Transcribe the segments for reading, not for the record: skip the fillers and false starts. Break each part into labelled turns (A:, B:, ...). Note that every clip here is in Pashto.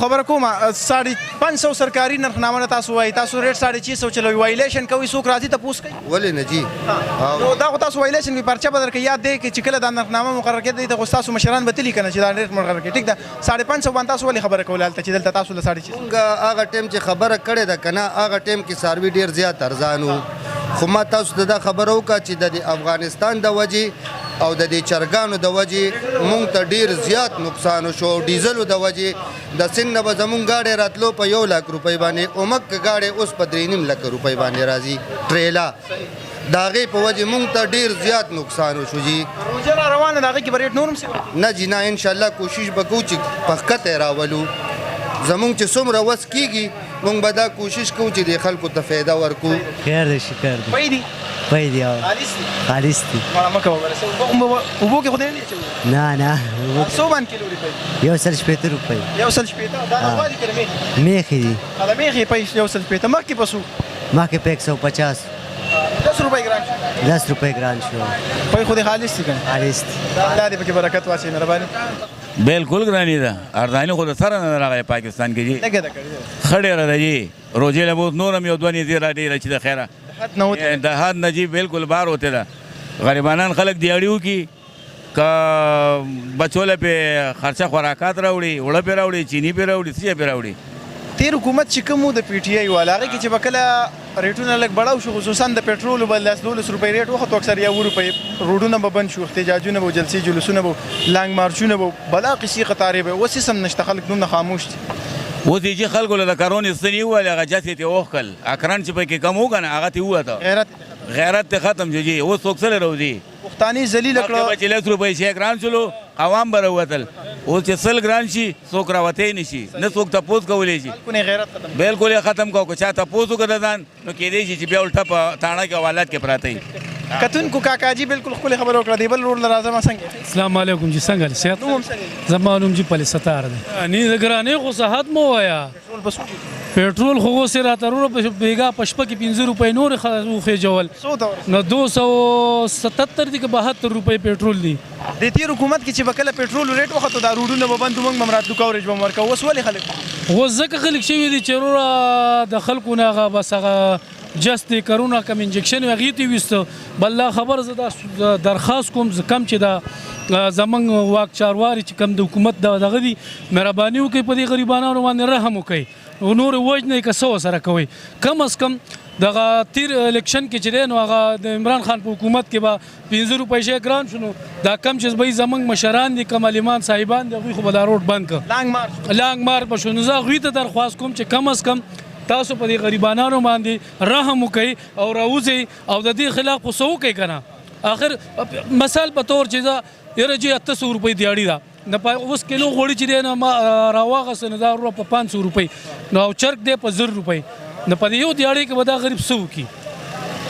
A: خبره کوم 550 سرکاري نرخنامه تاسو وایي تاسو ریټ 650 چلوي وایلیشن کوي څوک راځي تاسو کوي
B: ولې نه جی
A: نو دا خو تاسو وایلیشن وی پرچا بدل کې یاد دی چې کله دا نرخنامه مقرر کړي د تاسو مشران به تلی کنه چې دا ریټ مقرر کړي ټیک ده 550 باندې تاسو ولې خبره کوله چې دلته تاسو له 650
B: هغه ټیم چې خبره کړې ده کنه هغه ټیم کې ساروي ډیر زیات ارزانو خو ما تاسو ته دا خبره وکړه چې د افغانستان د وجې او د دې چرګانو د وجې مونږ ته ډیر زیات نقصان شو ډیزلو د وجې د سند نه به زمونږ گاډی راتلو په 1 لک روپۍ باندې اومک گاډی اوس په 3.5 لک روپۍ باندې راځي ټریلا د هغې په وجې مونږ ته ډیر زیات نقصان وشو جي
A: روزه را روانه د هغې کې به ریټ نور هم څه
B: نه جي نه انشاءالله کوشش به کوو چې په ښکته یې راولو زمونږ چې څومره وس کېږي مونږ به دا کوشش کوو چې د خلکو ته فایده ورکو
C: خیر دی شکر دی
A: پی دي
C: پی دی خالص دی
A: مړه مه کوه اوبو کې خو دې نه اچوي
C: نه
A: څو باندې کیلو دي پی
C: 150 روپۍ
A: 150 دا نه غواړي که د میخې
C: میخې دي
A: د میخې پی 150 مخکې په څو
C: مخکې په 150
A: 10 روپۍ ګران شو
C: 10 روپۍ ګران شو
A: پی خو دې خالص دي که نه
C: خالص دی
A: الله دې پکې برکت واچوي مهرباني
D: بالکل ګراني ده ارزاني خو د سره نه راغی پاکستان کې جي
A: لږه ده کړې
D: ښه ډېره ده جي روزې له بوت نور هم یو دوه نېزې را ډېره چې د خیره
A: حد نه وته
D: د حد نه جي بالکل بار ہوتے ده غریبانان خلک دیاړي وکړي که بچو له پې خرچه خوراکات راوړي اوړه پې راوړي چیني پې راوړي څه پې راوړي
A: تیر حکومت چې کوم د پی ټی آی والا هغې کې چې به کله ریټونه لږ بړاو شو خصوصا د پېټرولو به 12 روپۍ ریټ وختو اکثر یا 2 روپۍ روډونه به بند شو احتجاجونه به جلسې جلوسونه به لانګ مارچونه به بلا قصې قطارې به اوس هېڅ هم نشته خلک دومره خاموش دي
D: اوس یې چې خلکو له د کرونې ستنې وویل هغه جس یې ترې وښکل اکران چې پکې کم و که نه هغه ترې ووته غیرت ترې ختم شو جي اوس څوک څه روځي
A: پښتاني ذلیله کړه
D: چې 10 روپۍ شی ګران شولو عوام به راوتل اوس چې 100 ګران شي څوک راوتی نه شي نه څوک تپوس کولی شي بالکل یې ختم کړو که چا تپوس وکړه د ځان نو کېدی شي چې بیا الټه په تاڼه کې حوالات کې پراته وي
A: کتونکو کاکاجي بالکل ښکلې خبره وکړه دی بل روډ له راځه ما څنګه
E: السلام علیکم جی څنګه صحت
A: نوم هم څنګه
E: زما نوم جي پلي ستار دی نې د ګرانۍ خو صحت مو وایه پېټرول خو اوس یې راته وروره بیګا په شپه کې 15 روپۍ نورې وخېجول نو 277 دي که 72 روپۍ پېټرول دي
A: د تیر حکومت کې چې به کله پېټرول ریټ وختو دا روډونه به بند موږ به هم راتلو کورېج به هم ورکوو اوس ولې خلک
E: اوس ځکه خلک شوي دي چې وروره د خلکو نه هغه بس هغه جست دی کرونا کم انجکشن هغې ته ویسته بل لا خبر زه دا درخواست کوم کم چې دا زمونږ واک چارواري چې کم د حکومت دغه دي مهرباني وکړئ په دې غریبانانو باندې رحم وکړئ نور وجنه که څه ورسره کوئ کم از کم دغه تیر الیکشن کې چې دی نو هغه د عمران خان په حکومت کې به 15 روپۍ شی ګران شو نو دا کم چې به زمونږ مشران دي کم علیمان صاحبان دي هغوی خو به دا روډ بند کړه لانګ مارچ به شو نو زه هغوی ته درخواست کوم چې کم از کم تاسو په دې غریبانانو باندې رحم وکړئ او راوځئ او د دې خلاف خو څه وکړئ که نه آخر مثال په طور چې زه یاره جی 800 روپۍ دیاړي ده اوس کیلو غوړي چې دی نه ما راواغسته نو دا وروره په 500 روپۍ نو او چرګ دی په 1000 روپۍ نو په دې یو دیاړۍ کې به دا غریب څه وکړي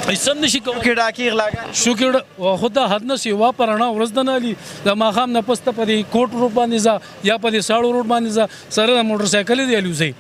E: هېڅ هم نشي کولی
A: ډاکې غلاګانې
E: شوکې خو دا حد نه سیوا په رڼا ورځ د نه علي د ماښام نه پس ته په دې کوټ روډ باندې ځه یا په دې ساړو روډ باندې ځه سره د موټر سایکل دی الوځئ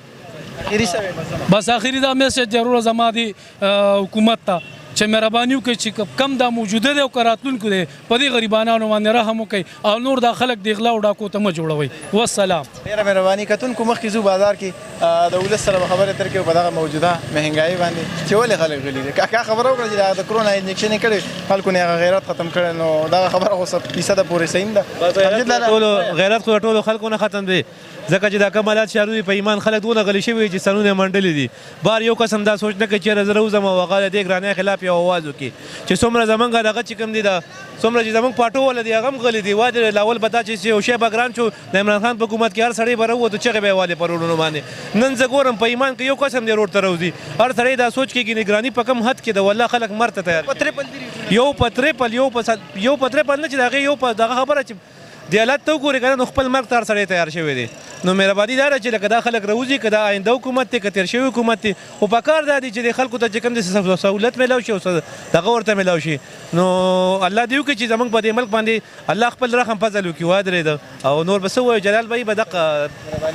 E: بس آخري دا میسج ضروره زما دی حکومت ته چې مهرباني وکړئ چې کم دا موجوده دی او که راتلونکو دی په دې غریبانانو باندې رحم وکړئ او نور دا خلک د غلا او ډاکو ته مه جوړوئ والسلام
A: ډېره مهرباني کتونکو مخکې ځو بازار کې د ولس سره به خبرې اترې کوو په دغه موجوده مهنګایي باندې چې ولې خلک غلي دي کاکا خبره وکړه چې د کرونا انجکشن یې کړی خلکو نه هغه غیرت ختم کړی نو دغه خبره خو 100% پورې صحیح ده
F: ټولو غیرت خو ټولو خلکو نه ختم دی ځکه چې دا کمالات شاروي په ایمان خلک دونه غلي شوي چې سرونه یې منډلي دي بار یو قسم دا سوچ نه کوي چېرې زه راوځم او هغه د دې ګرانۍ خلاف یو اواز وکړي چې څومره زمونږ دغه چې کوم دي دا څومره چې زمونږ پاټو والا دي هغه هم غلي دي واجب لاول به دا چې یو شی به ګران شو د عمران خان په حکومت کې هر سړی به راووتو چغې به یې والې په روډونو باندې نن زه ګورم په ایمان کې یو قسم دی روډ ته راوځي هر سړی دا سوچ کوي نګراني په کم حد کې ده والله خلک مرته تیار یو په تریپل یو په نه چې د هغې یو په دغه خبره چې د حالت ته وګورې که نه نو خپل مرګ ته هر سړی تیار شوی دی نو مهرباني دا ده چې لکه دا خلک راوځي که دا آینده حکومت دی که تېر شوی حکومت دی خو پکار دا دی چې د خلکو ته چې کوم د سهولت میلاو شي او دغه ورته میلاو شي نو الله دې وکړي چې زموږ په دې ملک باندې الله خپل رحم فضل وکړي ودرېده او نور به څه ووایو جلال بهي به دغه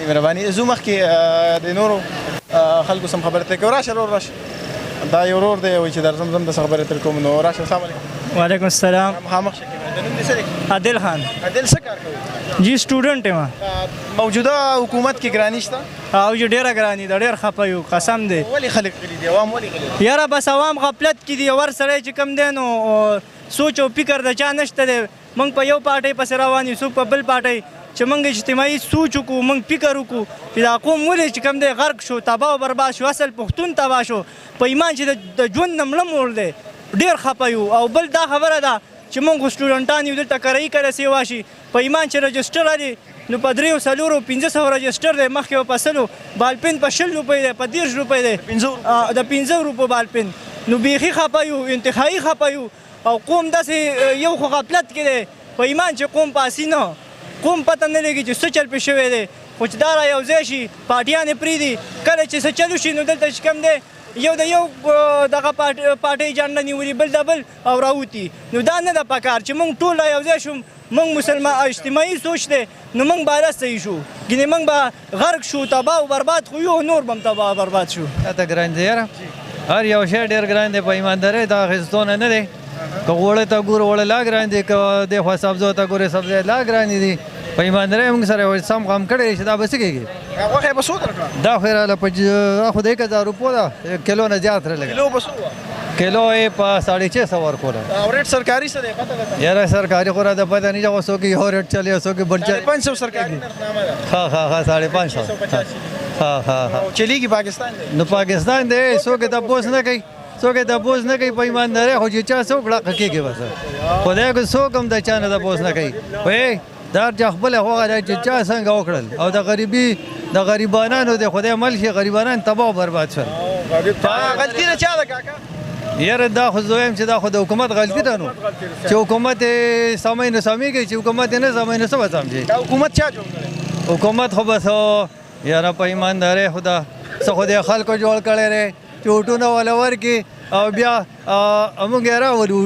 A: مهرباني زو مخکې د نورو خلکو سم خبرې اترې کوو راشه ورور راشه دا یو ورور دی وایي چې در زمزم د څه خبرې اترې کوم نو راشه السلام علیکم
G: وعلیکم السلام
A: مخامخ شه د نوم دې څه دی؟
G: عادل خان.
A: عادل څه کار کوي؟
G: جی سټوډنټ یم.
A: موجوده حکومت کې ګراني شته؟
G: او جو ډیره ګراني ده، ډیر خفه یو قسم دی.
A: ولې خلک غلي دي؟ عوام ولې غلي دي؟
G: یاره بس عوام غفلت کې دي. ور سړی چې کم دی نو سوچ او فکر د چا نشته دی. موږ په یو پارټۍ پسې روان یو، څوک په بل پارټۍ. چې موږ اجتماعي سوچ وکړو، موږ فکر وکړو چې دا قوم ولې چې کم دی غرق شو، تباه او برباد شو، اصل پښتون تباه شو په ایمان چې د ژوند نه مړه موړ دی. ډیر خفه یو. او بل دا خبره ده چې موږ سټوډنټان یو، دلته کرایي کله سیوا شي په ایمان چې رجسټر علي نو په 3 4 500 رجسټر دی، مخکې په 100 بالپین په 60 روپۍ دی، په 30 روپۍ دی، د 15 روپو بالپین. نو بیخي خفه یو، انتهایی خفه یو. او قوم داسې یو خو غفلت کې دی په ایمان چې قوم پاسي نه، قوم پته نه لګي چې څه چل پې شوی دی. خو چې دا را یو ځای شي پارټیانې پرېږدي، کله چې څه چلو شي نو دلته چې کوم دی یو د یو دغه پارټۍ جنډه نیولي، بل د بل او راوتي. نو دا نه ده پکار چې موږ ټول را یو ځای شو. موږ مسلمان اجتماعي سوچ دی نو موږ به صحیح شو، ګینې موږ به غرق شو، تباه او برباد خو یو، نور به هم تباه او برباد شو.
H: ته ګران دی یاره، هر یو شی ډېر ګران دی په ایماندارۍ. دا اخیستونه نه دی. که غوړه ته ګورو غوړه لا ګران دي، که دخوا سبزو ته ګورې سبزی لا ګرانې دي. په ایماندارۍ موږ سره یو سم غم کړی چې دا به څه کېږي.
A: غوښه به څو درکړه؟
H: دا خو یې راله په خو د 1000 روپو ده، کیلو نه زیات راله.
A: کیلو به څو وه؟
H: کیلو یې په 650 ورکوله.
A: او ریټ سرکاري څه دی پته ده؟
H: یاره سرکاري خو راته پته نه چې څوک یو ریټ چلی، څوک بل چلی.
A: 500 سرکاري نرخنامه ده.
H: ها 550. ها
A: چلیږي پاکستان دی.
H: نو پاکستان دی، څوک تپوس نه کوي، څوک تپوس نه کوي په ایماندارۍ. خو چې چا څوک ړقه کېږي بس خدای کو څوک هم د چا نه تپوس نه کوي. وایي دا چې خپله هغه دی چې چا څنګه وکړل. او د غریبانانو د خدای مل شي، غریبانان تباه او برباد شول.
A: غلطي د چا ده کاکا؟
H: یاره دا خو زه وایم چې دا خو د حکومت غلطي ده. نو چې حکومت یې سموي نو سمېږي، چې حکومت یې نه سموي نو څه به سمجي.
A: دا حکومت چا جوړ کړی؟
H: حکومت خو بس یاره په ایماندارۍ خدا څه خو د خلکو جوړ کړی دی چې ووټونه وله ورکړي او بیا موږ یې راولو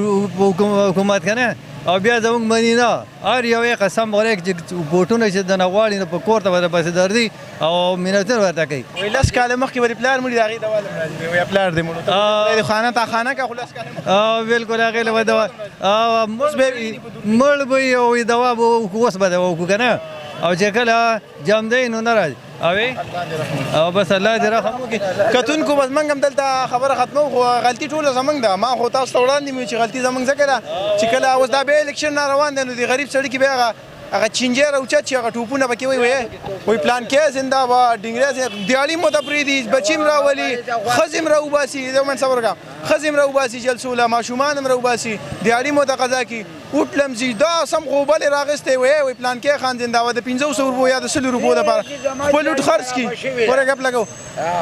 H: حکومت که نه، او بیا زموږ مني نه. هر یو یې قسم غواړي چې ووټونه چې دنه غواړي نو په کور ته به درپسې درځي او مینتونه ورته کوي.
A: وایي 10 کاله مخکې به دې پلار مړي، د هغې دوا له راځي. وایي پلار دې مړ د خانه تا خانه که خو 10 کاله
H: بالکل هغې له به دوا مړ به وي او دوا به اوس به دوا وکړو که نه. او چې کله جام دی نو نه راځي. او بس الله دې رحم وکړي.
A: کتونکو بس موږ هم دلته خبره ختمو، خو غلطي ټوله زموږ ده. ما خو تاسو ته وړاندې مې چې غلطي زموږ ځکه ده چې کله اوس دا بیا الیکشن را روان دی نو د غریب سړي کې بیا هغه چینجی راوچت شي، هغه ټوپونه پکې وایي پلان کې زنده باد، ډنګرې دیالي مو ته پرېږدي، بچي م راولي، ښځې م راوباسي. زه من صبر کوه، ښځې م راوباسي جلسوله، ماشومان م راوباسي، دیالي مو ته قضا کړي، اوټ لمزي. دا سم خو بلې راغستی وایي پلان کې خان زنده باد د 500 روپو یا د 100 روپو دپاره خپل اوټ خرڅ کړي. پوره ګپ لګو،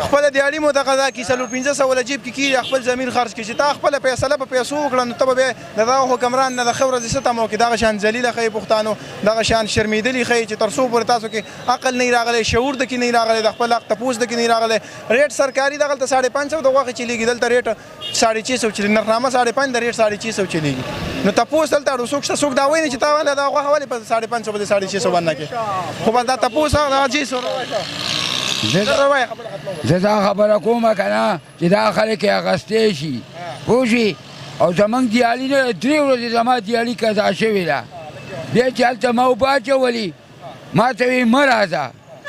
A: خپله دیالي مو ته قضا کړي، 400-500 وله جیب کې کېږي، خپل زمین خرڅ کړي. چې تا خپله فیصله په پیسو وکړه نو ته به بیا د دغه حکمران نه د ښه ورځې څه تمه وکړي. دغه شان ذلیله ښیي پښتانو، دغه شان شرمېدلي ښیي چې تر څو پورې تاسو کې عقل نه راغلی، شعور د کې نه راغلی، د خپل حق تپوس د کې نه راغلی. ریټ سرکاري دغلته 550 د غوښې چلېږي، دلته ریټ 650 چلېږي، نرخنامه 5.5 د ریټ 650 چلېږي. نو تپوس دلته اړو څوک شته، څوک دا وایي چې تا ولې دا غوښه ولې په 550 باندې 650 باندې کې. خو بس دا تپوس هغه جي سره
I: زه دا خبره کومه که نه چې دا خلک یې اخیستی شي، پوه شوې. او زموږ دیالي نه 3 ورځې زما دیالي قضا شوې ده. بیا چې هلته ما اوبه اچولي، ما ته وایي مه راځه،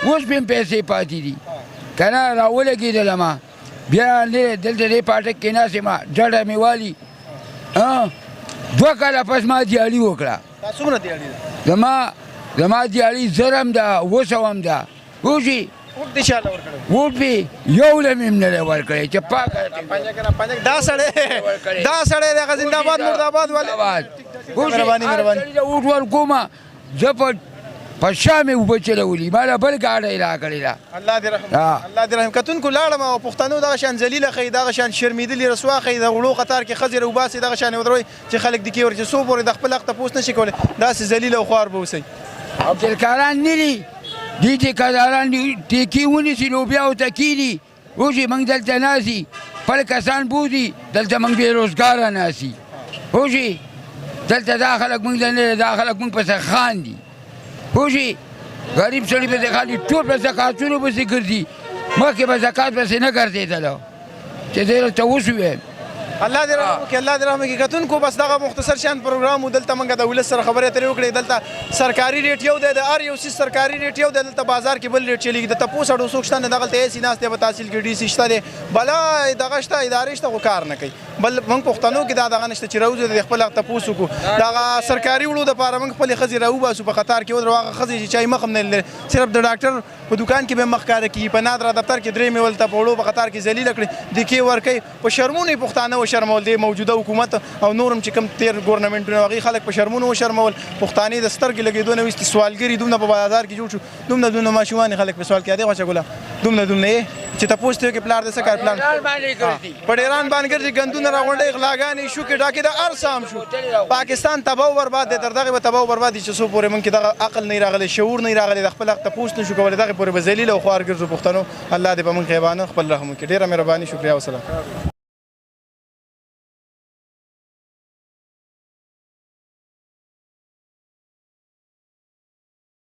I: اوس مې هم پیسې پاتې دي که نه. راولګېدله ما بیا دلته دې پاټک کې ناست یم، ډډه مې والي. 2 کاله پس ما دیالي وکړه.
A: څومره دیالي ده؟
I: زما دیالي 1000 ده، 200 ده، پوه شوې.
A: وټ دې چاله ورکړی؟
I: وټ مې یو لم یې نه دی ورکړی چې پاکه
A: دا سړی دی هغه زنده باد مرداباد والي.
I: مهرباني وټ ورکومه، زه په شا مې اوبه چلولي، ما له بل ګاډی را کړې ده.
A: الله دې رحم، الله دې رحم. کتونکو لاړم او پښتنو دغه شان ذلیله ښیي، دغه شان شرمېدلي رسوا ښیي، د غړو قطار کې ښځې راوباسي، دغه شان یې ودروي چې خلک د کې ور چې څو پورې د خپل حق تپوس نه شي کولی. داسې ذلیله او خوار به اوسئ.
I: عبدالکاران نه دي، دي ټیکهداران ټیکې ونیسي لوبیا ورته کېږي. اوس موږ دلته ناستي، خپل کسان بوځي، دلته موږ بېروزګاره ناستي، پوه شوې. دلته دا خلک موږ ته نه، دا خلک موږ پسې خاندي، پوه شوې. غریب سړي پسې خاندي، ټول په زکاتونو پسې ګرځي. مخکې به زکات پسې نه ګرځېدله چې زه درته اوس ووایم
A: الله دې رحم وکړي الله دې رحم وکړي کتونکو بس دغه مختصر شان پروګرام و دلته موږ د ولس سره خبرې اترې وکړې دلته سرکاري ریټ یو دی د هر یو څیز سرکاري ریټ یو دی دلته بازار کې بل ریټ چلیږي د تپوس اړو څوک شته نه دغلته ایسي ناست دی په تحصیل کې ډي سي شته دی بلا دغه شته ادارې شته خو کار نه کوي بل موږ پښتنو کې دا دغه نشته چې راوځو د خپل تپوس وکړو دغه سرکاري وړو دپاره موږ خپلې ښځې راوباسو په قطار کې ودرو هغه ښځې چې چای مخ هم نه لري صرف د ډاکټر په دکان کې به مخ کاره کیږي په نادره دفتر کې درې مې ولته په وړو په قطار کې ذلیله کړي د کې ورکوي په شرمونو یې پښتانه وشرمول دی موجوده حکومت او نورم چې کوم تیر ګورنمنټونه هغې خلک په شرمونو وشرمول پښتانې د سترګې لګېدو نه ویستې سوالګري دومره په بازار کې جوړ شو دومره ماشومان خلک په سوال کې دی خوښه ګله دومره یې چې تپوس ته کې پلار د څه کار پلان په ډیران باندې ګرځي ګندونه راغونډې غلاګانې شو کې ډاکې د هر سام شو پاکستان تباہ او برباد دی تر دغه به تباہ او برباد چې څو پورې موږ کې دغه عقل نه راغلی شعور نه راغلی د خپل تپوس نه شو کولی دغه پورې به ذلیل او خوار ګرځو پښتنو الله دې په موږ خیبانه خپل رحم وکړي ډېره مهرباني شکریا وسلام